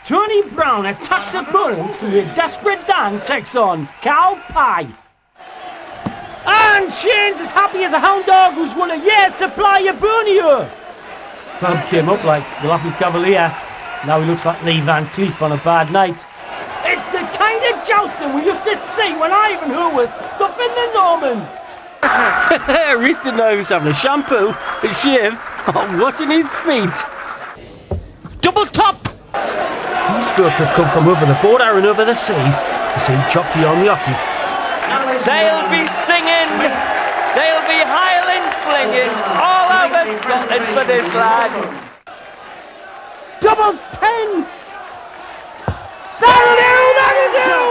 Tony Brown attacks opponents through a desperate Dan takes on Cow Pie. And Shane's as happy as a hound dog who's won a year's supply of Borneo. Bob came up like the Laughing Cavalier. Now he looks like Lee Van Cleef on a bad night. It's the kind of jousting we used to see when Ivanhoe was stuffing the Normans. Reese didn't know he was having a shampoo, a shave, or watching his feet. Double top! These folk have come from over the border and over the seas to see jockey on the hockey. They'll be singing, they'll be highland flinging all over Scotland for this lad. Double 10! That'll do!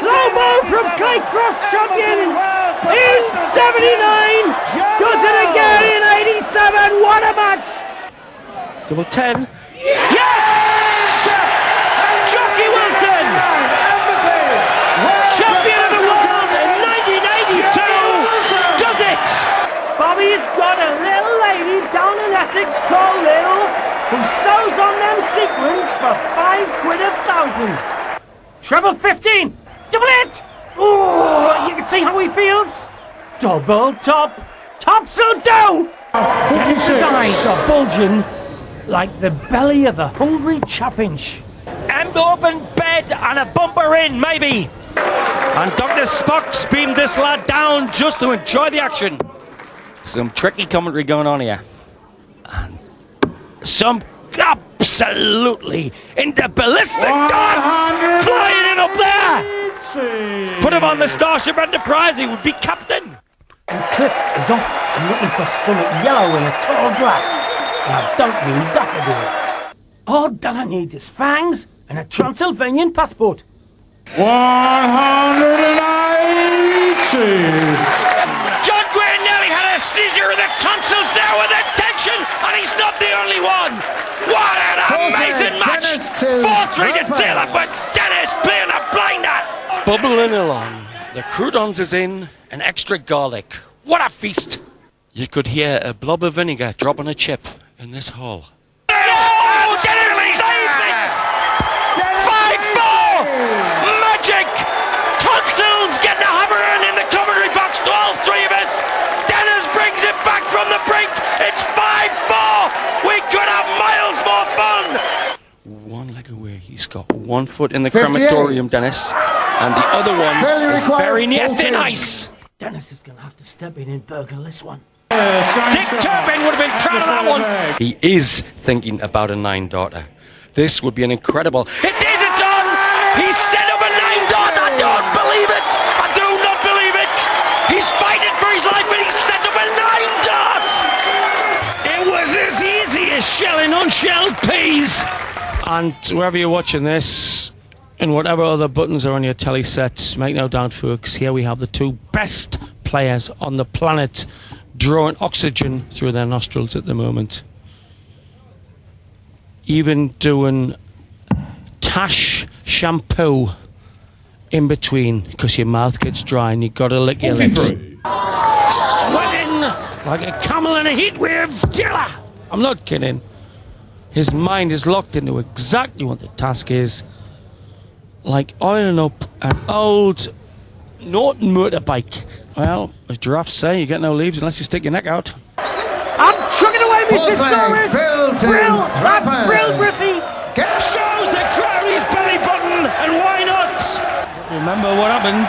Low ball from Claycross champion in 79! Does it again in 87! What a match! Double 10. Yes! Jockey Wilson! Champion of the world in 1982! Does it! Bobby's got a little lady down in Essex called Lil, who sews on them sequins for £5,000. Treble 15! Double it! Oh, you can see how he feels. Double top. Tops'll do! Dennis's eyes are bulging like the belly of a hungry chaffinch. Envelope in bed and a bumper in, maybe. And Dr. Spock's beamed this lad down just to enjoy the action. Some tricky commentary going on here. And some absolutely into ballistic darts flying in up there. Put him on the Starship Enterprise, he would be captain. And Cliff is off and looking for something yellow in a tall glass. And I don't mean daffodils. All that I need is fangs and a Transylvanian passport. 180! John Green nearly had a seizure of the tonsils there with attention, and he's not the only one. What an amazing match! 4-3 to Taylor, but Dennis playing a blinder. Bubbling along, the croutons is in, and extra garlic. What a feast! You could hear a blob of vinegar drop on a chip in this hall. Oh, Dennis saved it! 5-4! Magic! Tonsils getting a hammer in the commentary box to all three of us. Dennis brings it back from the brink. It's 5-4. We could have miles more fun. One leg away. He's got 1 foot in the crematorium, Dennis, and the other one is very near thin ice. Dennis is going to have to step in and burgle this one. Dick Turpin would have been proud of that one. He is thinking about a 9-darter. This would be an incredible... It is, it's on! He set up a 9-dart! I don't believe it! I do not believe it! He's fighting for his life and he set up a 9-dart! It was as easy as shelling unshelled peas! And wherever you're watching this, and whatever other buttons are on your telly set, make no doubt, folks, here we have the two best players on the planet drawing oxygen through their nostrils at the moment. Even doing Tash shampoo in between because your mouth gets dry and you've got to lick your lips. Sweating like a camel in a heat wave. I'm not kidding. His mind is locked into exactly what the task is. Like oiling up an old Norton motorbike. Well, as giraffes say, you get no leaves unless you stick your neck out. I'm chugging away with Thesaurus! Brill! That's Brill, Brissy! Shows the Crowley's belly button, and why not? Remember what happened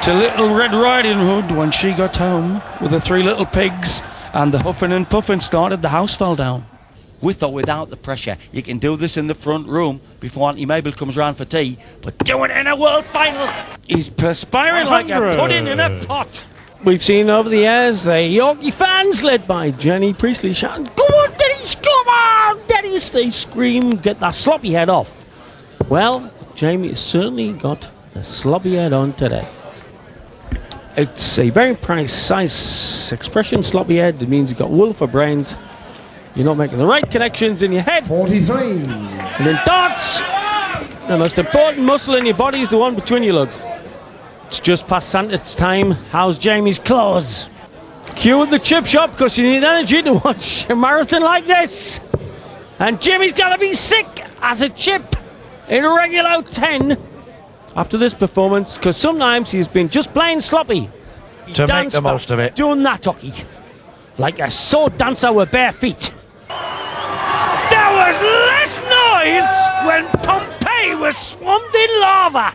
to Little Red Riding Hood when she got home with the 3 little pigs and the huffing and puffing started, the house fell down. With or without the pressure, you can do this in the front room before Auntie Mabel comes round for tea, but do it in a world final! He's perspiring like a pudding in a pot. We've seen over the years the Yorkie fans led by Jenny Priestley shouting, "Come on, Dennis, come on, Dennis!" They scream, "Get that sloppy head off." Well, Jamie has certainly got the sloppy head on today. It's a very precise expression, sloppy head. It means you've got wool for brains. You're not making the right connections in your head. 43. And in darts, the most important muscle in your body is the one between your legs. It's just past Santa's time. How's Jamie's claws? Cue at the chip shop because you need energy to watch a marathon like this. And Jimmy's got to be sick as a chip. in regular 10 after this performance, because sometimes he's been just plain sloppy. To make the most of it. Doing that hockey like a sword dancer with bare feet. There was less noise when Pompeii was swamped in lava.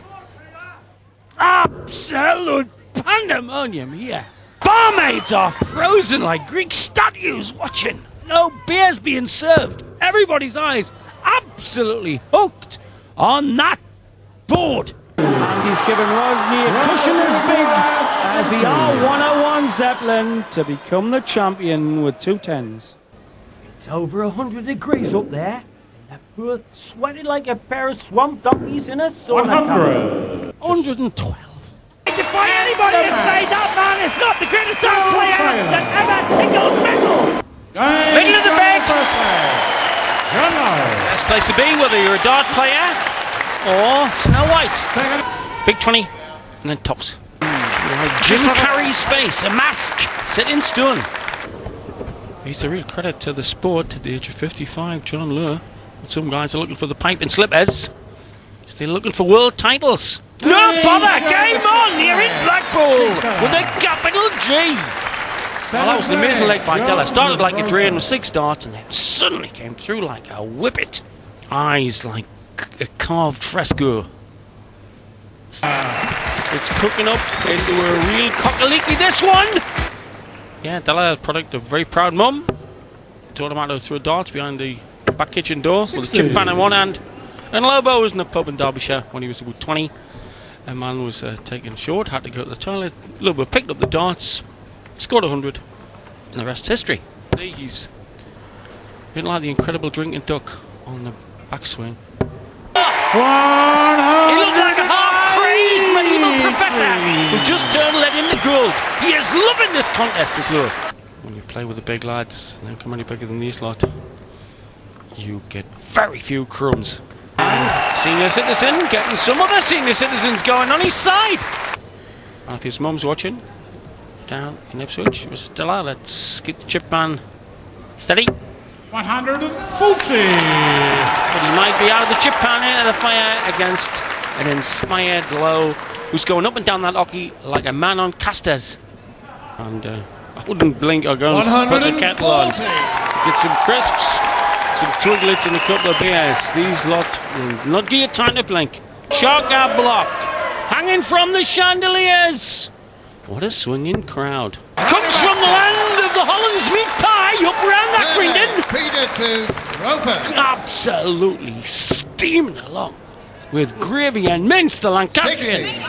Absolute pandemonium here. Barmaids are frozen like Greek statues watching. No beers being served. Everybody's eyes absolutely hooked on that board. And he's given Rodney a cushion as big as the R101 Zeppelin to become the champion with 2 10s. It's over 100 degrees up there, and they're both sweating like a pair of swamp donkeys in a sauna. 100. 112. Defy anybody to say that man is not the greatest dart player that ever tickled metal. Middle of the bag. Best place to be, whether you're a dart player or Snow White. Big 20 and then tops. Jim Carrey's face, a mask set in stone. He's a real credit to the sport at the age of 55, John Lure. Some guys are looking for the pipe and slippers. Still looking for world titles. No bother, game on here in Blackpool with a capital G. Well, that was the amazing leg by Della. Started like a drain with 6 darts and then suddenly came through like a whippet. Eyes like a carved fresco. It's cooking up into a real cockaliki, this one! Yeah, Della, product of a very proud mum. Taught him how to throw darts behind the back kitchen door with a chip pan in one hand. And Lobo was in a pub in Derbyshire when he was about 20. A man was taken short, had to go to the toilet. Lobo picked up the darts, scored 100, and the rest history. He's a bit like the incredible drinking duck on the backswing. He looked like a half-crazed medieval professor who just turned lead into gold. He is loving this contest, this Lure. When you play with the big lads, they don't come any bigger than these lot, you get very few crumbs. And senior citizen getting some other senior citizens going on his side. And if his mum's watching, down in Ipswich, Stella, let's get the chip pan steady. 140. But he might be out of the chip pan into the fire against an inspired Lowe who's going up and down that hockey like a man on casters. And I wouldn't blink or go and put the kettle on. Get some crisps, some twiglets and a couple of beers. These lot will not give you time to blink. Chocker block hanging from the chandeliers. What a swinging crowd. Comes from the land of the Hollands meat pie up round that Grindon. Peter to Roper. Absolutely steaming along with gravy and mince, the Lancastrian. 60.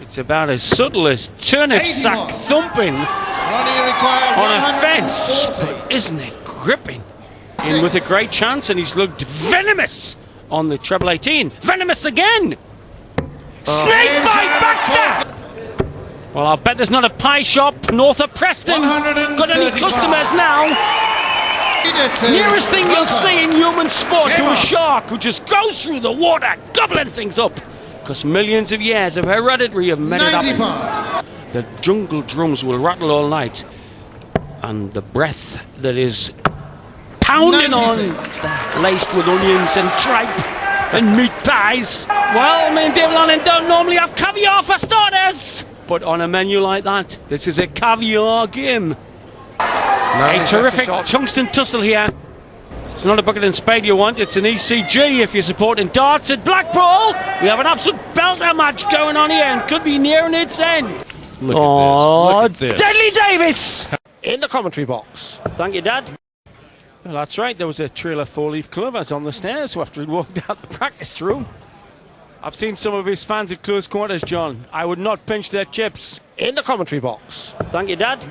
It's about as subtle as turnip sack thumping on a fence. But isn't it gripping? In with a great chance, and he's looked venomous on the treble 18. Venomous again. Snake bite Baxter. Well, I'll bet there's not a pie shop north of Preston got any customers now. Nearest thing you'll see in human sport to a shark who just goes through the water, gobbling things up. Because millions of years of hereditary have made it happen. The jungle drums will rattle all night. And the breath that is pounding on, laced with onions and tripe and meat pies. Well, me and David Allen don't normally have caviar for starters. But on a menu like that, this is a caviar game. A terrific tungsten tussle here. It's not a bucket and spade you want, it's an ECG if you're supporting darts at Blackpool. We have an absolute belter match going on here and could be nearing its end. Look at this. Deadly Davis! In the commentary box. Thank you, Dad. Well, that's right, there was a trail of four-leaf clovers on the stairs after he'd walked out the practice room. I've seen some of his fans at close quarters, John. I would not pinch their chips. In the commentary box. Thank you, Dad.